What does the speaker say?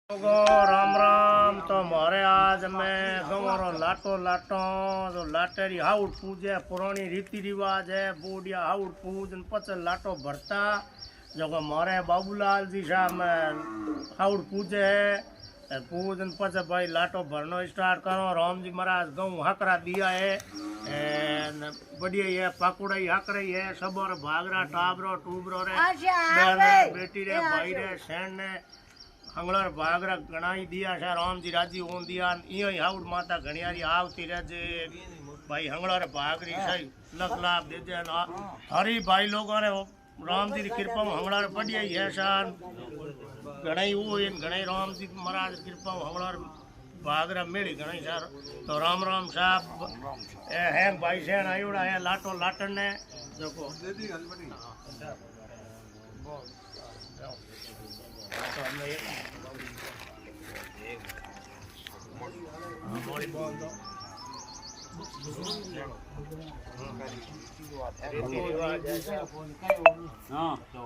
राम राम। तो मारे आज मैं गंवारो लाटो लाटो तो लाटेरी हाउड पूजे पुरानी रीति रिवाज है बोडिया हाउड पूज पच लाटो भरता जो मारे बाबूलाल जी साहब में हाउड पूजे है पूज पच भाई लाटो भरनो स्टार्ट करो। राम जी महाराज गऊ हकरा दिया है बढ़िया है पाकुड़ा हक रही है सब और भागरा टाबरो टूबरो रे बहन बेटी रे भाई रे सैन ने हंगलर भागरा गणाई दिया है। राम जी राजी होन दिया इं हाउड माता घणियारी आवती रहे भाई हंगलर भागरी सही लख लाख दे दे हरी भाई लोगों ने राम जी की कृपा में हंगलर बढ़िया ही है शान घणाई वो घणाई राम जी महाराज की कृपा में हंगलर भागरा मेली घणाई सर। तो राम राम साहब है भाई सैन आयोड़ा है लाटो लाटन ने देखो तो हमने मोड़ी बोल दो रीति रिवाज ऐसा हाँ तो